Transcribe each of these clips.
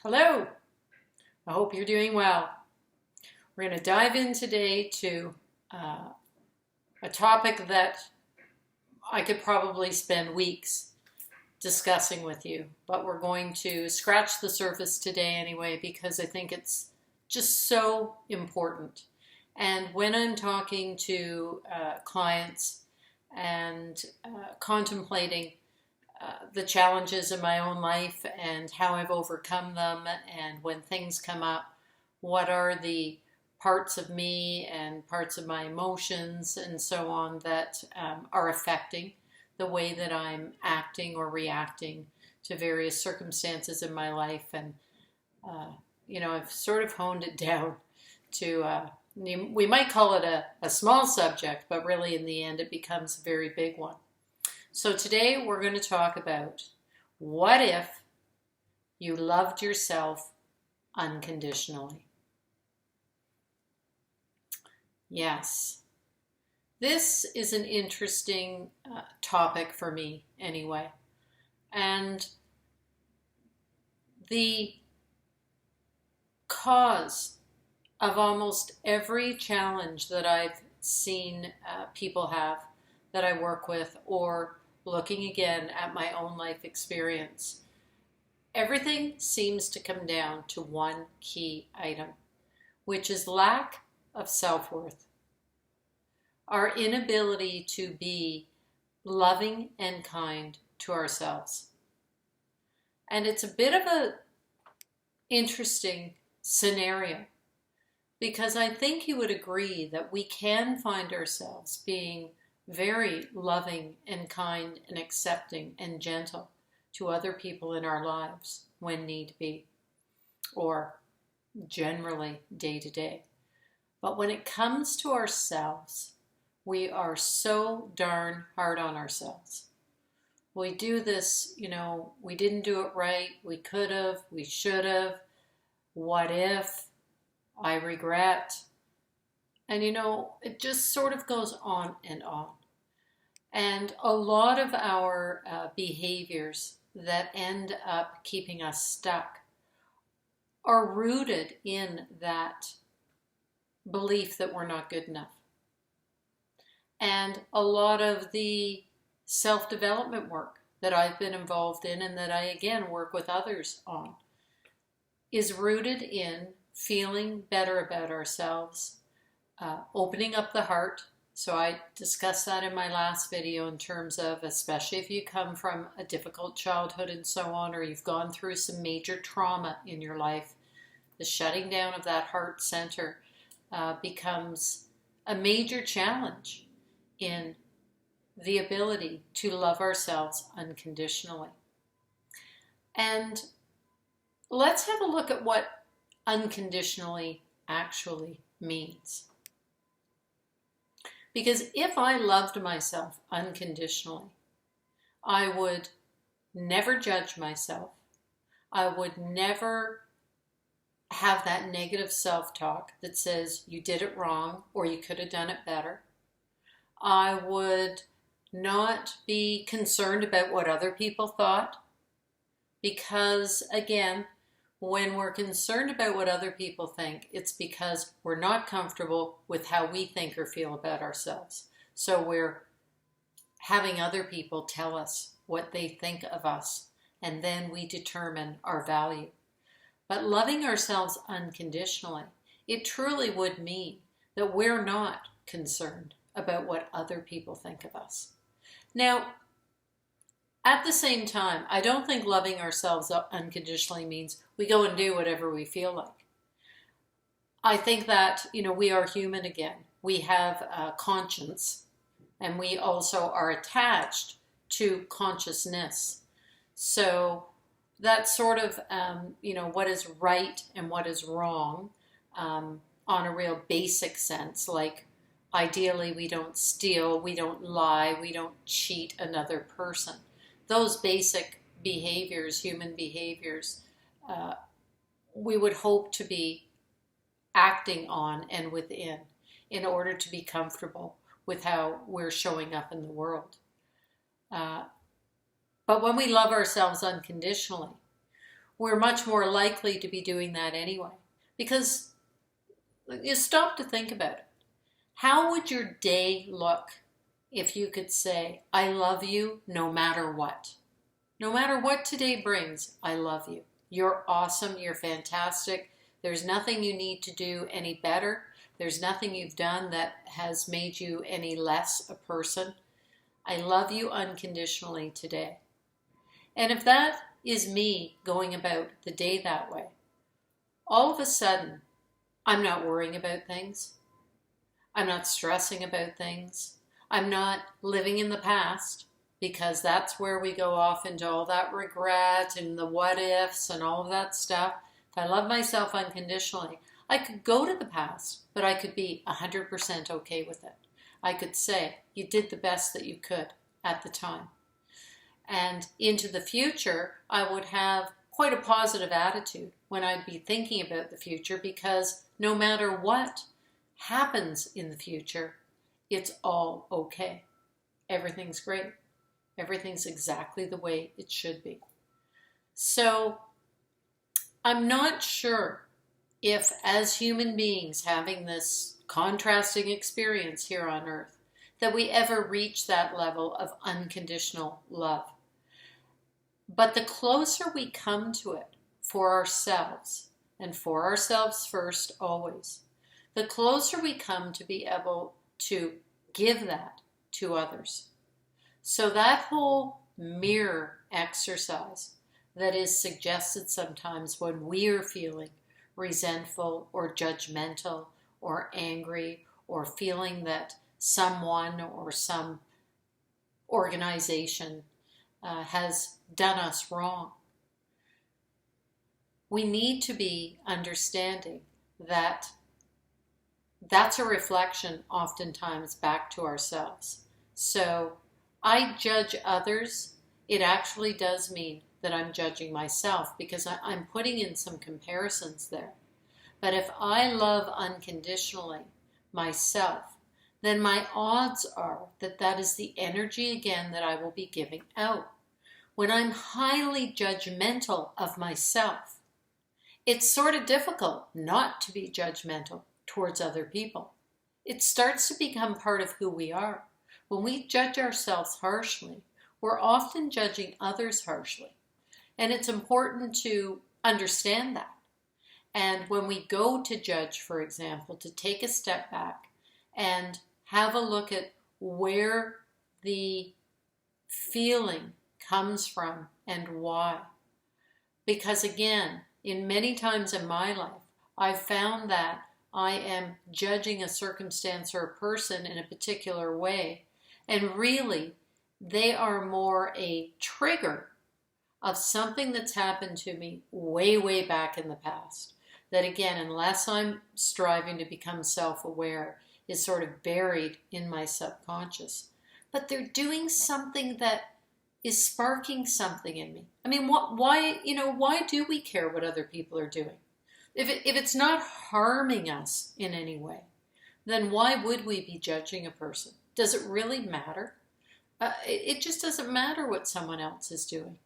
Hello, I hope you're doing well. We're going to dive in today to a topic that I could probably spend weeks discussing with you, but we're going to scratch the surface today anyway because I think it's just so important. And when I'm talking to clients and contemplating the challenges in my own life and how I've overcome them, and when things come up, what are the parts of me and parts of my emotions and so on that are affecting the way that I'm acting or reacting to various circumstances in my life. And I've sort of honed it down to we might call it a small subject, but really in the end it becomes a very big one. So today we're going to talk about, what if you loved yourself unconditionally? Yes, this is an interesting topic for me anyway. And the cause of almost every challenge that I've seen people have that I work with, or looking again at my own life experience, everything seems to come down to one key item, which is lack of self-worth. Our inability to be loving and kind to ourselves. And it's a bit of an interesting scenario, because I think you would agree that we can find ourselves being very loving and kind and accepting and gentle to other people in our lives when need be, or generally day to day. But when it comes to ourselves, we are so darn hard on ourselves. We do this, we didn't do it right, we could have, we should have, what if, I regret. And it just sort of goes on and on. And a lot of our behaviors that end up keeping us stuck are rooted in that belief that we're not good enough. And a lot of the self-development work that I've been involved in, and that I again work with others on, is rooted in feeling better about ourselves, opening up the heart. So I discussed that in my last video in terms of, especially if you come from a difficult childhood and so on, or you've gone through some major trauma in your life, the shutting down of that heart center becomes a major challenge in the ability to love ourselves unconditionally. And let's have a look at what unconditionally actually means. Because if I loved myself unconditionally, I would never judge myself. I would never have that negative self-talk that says you did it wrong or you could have done it better. I would not be concerned about what other people thought, because again, when we're concerned about what other people think, it's because we're not comfortable with how we think or feel about ourselves. So we're having other people tell us what they think of us, and then we determine our value. But loving ourselves unconditionally, it truly would mean that we're not concerned about what other people think of us. Now, at the same time, I don't think loving ourselves unconditionally means we go and do whatever we feel like. I think that, we are human again. We have a conscience, and we also are attached to consciousness. So that's sort of, what is right and what is wrong on a real basic sense. Like, ideally, we don't steal, we don't lie, we don't cheat another person. Those basic behaviors, human behaviors, we would hope to be acting on and within in order to be comfortable with how we're showing up in the world. But when we love ourselves unconditionally, we're much more likely to be doing that anyway. Because you stop to think about it. How would your day look if you could say, I love you no matter what? No matter what today brings, I love you. You're awesome. You're fantastic. There's nothing you need to do any better. There's nothing you've done that has made you any less a person. I love you unconditionally today. And if that is me going about the day that way, all of a sudden, I'm not worrying about things. I'm not stressing about things. I'm not living in the past, because that's where we go off into all that regret and the what ifs and all of that stuff. If I love myself unconditionally, I could go to the past, but I could be 100% okay with it. I could say, you did the best that you could at the time. And into the future, I would have quite a positive attitude when I'd be thinking about the future, because no matter what happens in the future, it's all okay. Everything's great. Everything's exactly the way it should be. So I'm not sure if, as human beings having this contrasting experience here on earth, that we ever reach that level of unconditional love. But the closer we come to it for ourselves, and for ourselves first always, the closer we come to be able to give that to others. So that whole mirror exercise that is suggested sometimes when we are feeling resentful or judgmental or angry, or feeling that someone or some organization has done us wrong. We need to be understanding that that's a reflection oftentimes back to ourselves. So I judge others. It actually does mean that I'm judging myself, because I'm putting in some comparisons there. But if I love unconditionally myself, then my odds are that that is the energy again that I will be giving out. When I'm highly judgmental of myself, it's sort of difficult not to be judgmental towards other people. It starts to become part of who we are. When we judge ourselves harshly, we're often judging others harshly. And it's important to understand that. And when we go to judge, for example, to take a step back and have a look at where the feeling comes from and why. Because again, in many times in my life, I've found that I am judging a circumstance or a person in a particular way, and really they are more a trigger of something that's happened to me way, way back in the past. That again, unless I'm striving to become self-aware, is sort of buried in my subconscious. But they're doing something that is sparking something in me. I mean, why do we care what other people are doing? If it's not harming us in any way, then why would we be judging a person? Does it really matter? It just doesn't matter what someone else is doing.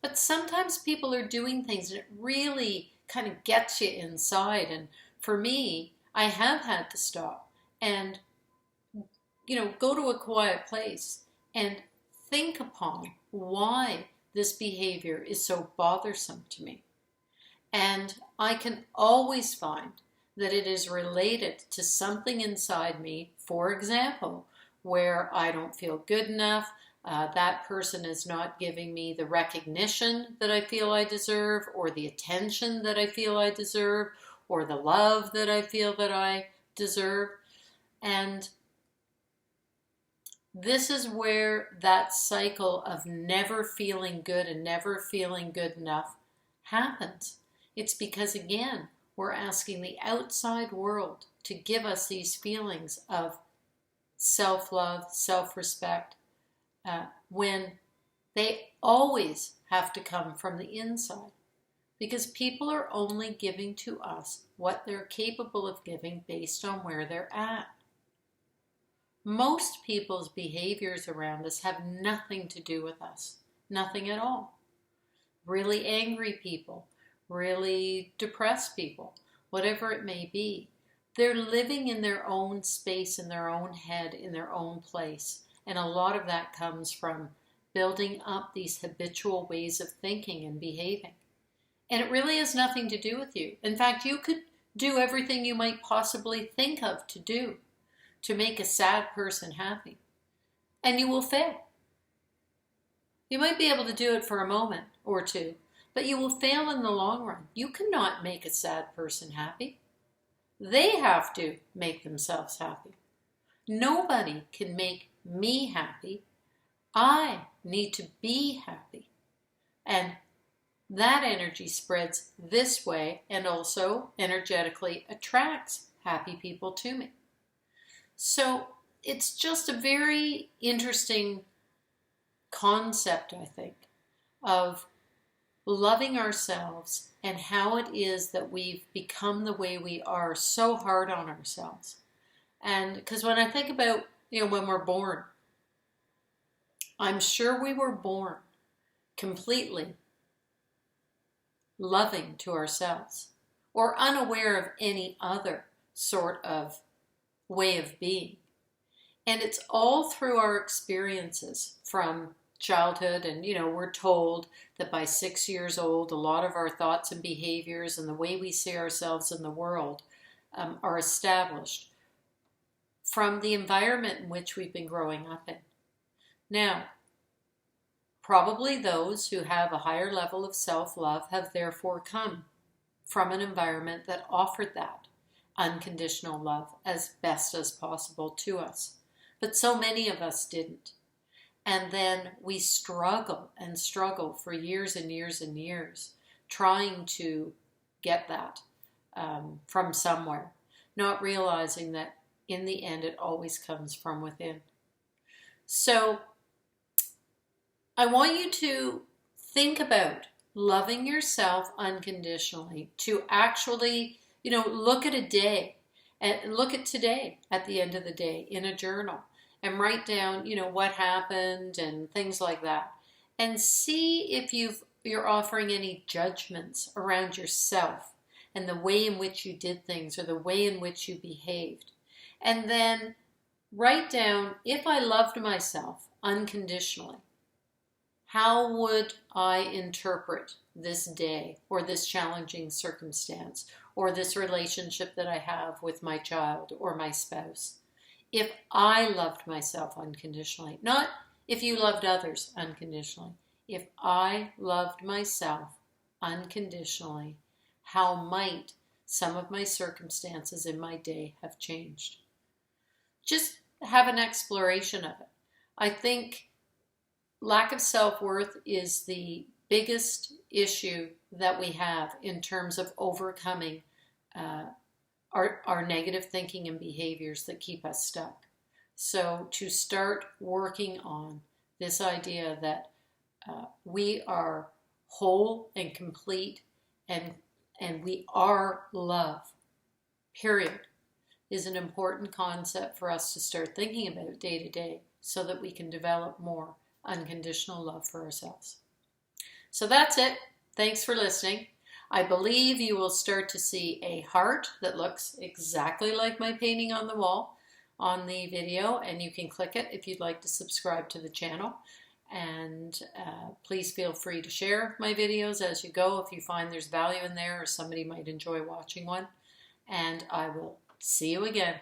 But sometimes people are doing things and it really kind of gets you inside. And for me, I have had to stop and, go to a quiet place and think upon why this behavior is so bothersome to me. And I can always find that it is related to something inside me, for example, where I don't feel good enough, that person is not giving me the recognition that I feel I deserve, or the attention that I feel I deserve, or the love that I feel that I deserve. And this is where that cycle of never feeling good and never feeling good enough happens. It's because, again, we're asking the outside world to give us these feelings of self-love, self-respect, when they always have to come from the inside. Because people are only giving to us what they're capable of giving based on where they're at. Most people's behaviors around us have nothing to do with us. Nothing at all. Really angry people really depressed people, whatever it may be. They're living in their own space, in their own head, in their own place. And a lot of that comes from building up these habitual ways of thinking and behaving. And it really has nothing to do with you. In fact, you could do everything you might possibly think of to do to make a sad person happy. And you will fail. You might be able to do it for a moment or two, but you will fail in the long run. You cannot make a sad person happy. They have to make themselves happy. Nobody can make me happy. I need to be happy. And that energy spreads this way and also energetically attracts happy people to me. So it's just a very interesting concept, I think, of loving ourselves and how it is that we've become the way we are, so hard on ourselves. And because when I think about, when we're born, I'm sure we were born completely loving to ourselves or unaware of any other sort of way of being. And it's all through our experiences from childhood. And, we're told that by 6 years old, a lot of our thoughts and behaviors and the way we see ourselves in the world are established from the environment in which we've been growing up in. Now, probably those who have a higher level of self-love have therefore come from an environment that offered that unconditional love as best as possible to us. But so many of us didn't. And then we struggle and struggle for years and years and years trying to get that from somewhere, not realizing that in the end it always comes from within. So I want you to think about loving yourself unconditionally, to actually, look at a day and look at today at the end of the day in a journal and write down, what happened and things like that. And see if you're offering any judgments around yourself and the way in which you did things or the way in which you behaved. And then write down, if I loved myself unconditionally, how would I interpret this day or this challenging circumstance or this relationship that I have with my child or my spouse? If I loved myself unconditionally, not if you loved others unconditionally. If I loved myself unconditionally, how might some of my circumstances in my day have changed? Just have an exploration of it. I think lack of self-worth is the biggest issue that we have in terms of overcoming our negative thinking and behaviors that keep us stuck. So to start working on this idea that we are whole and complete and we are love, period, is an important concept for us to start thinking about day to day so that we can develop more unconditional love for ourselves. So that's it. Thanks for listening. I believe you will start to see a heart that looks exactly like my painting on the wall on the video, and you can click it if you'd like to subscribe to the channel. And please feel free to share my videos as you go if you find there's value in there or somebody might enjoy watching one. And I will see you again.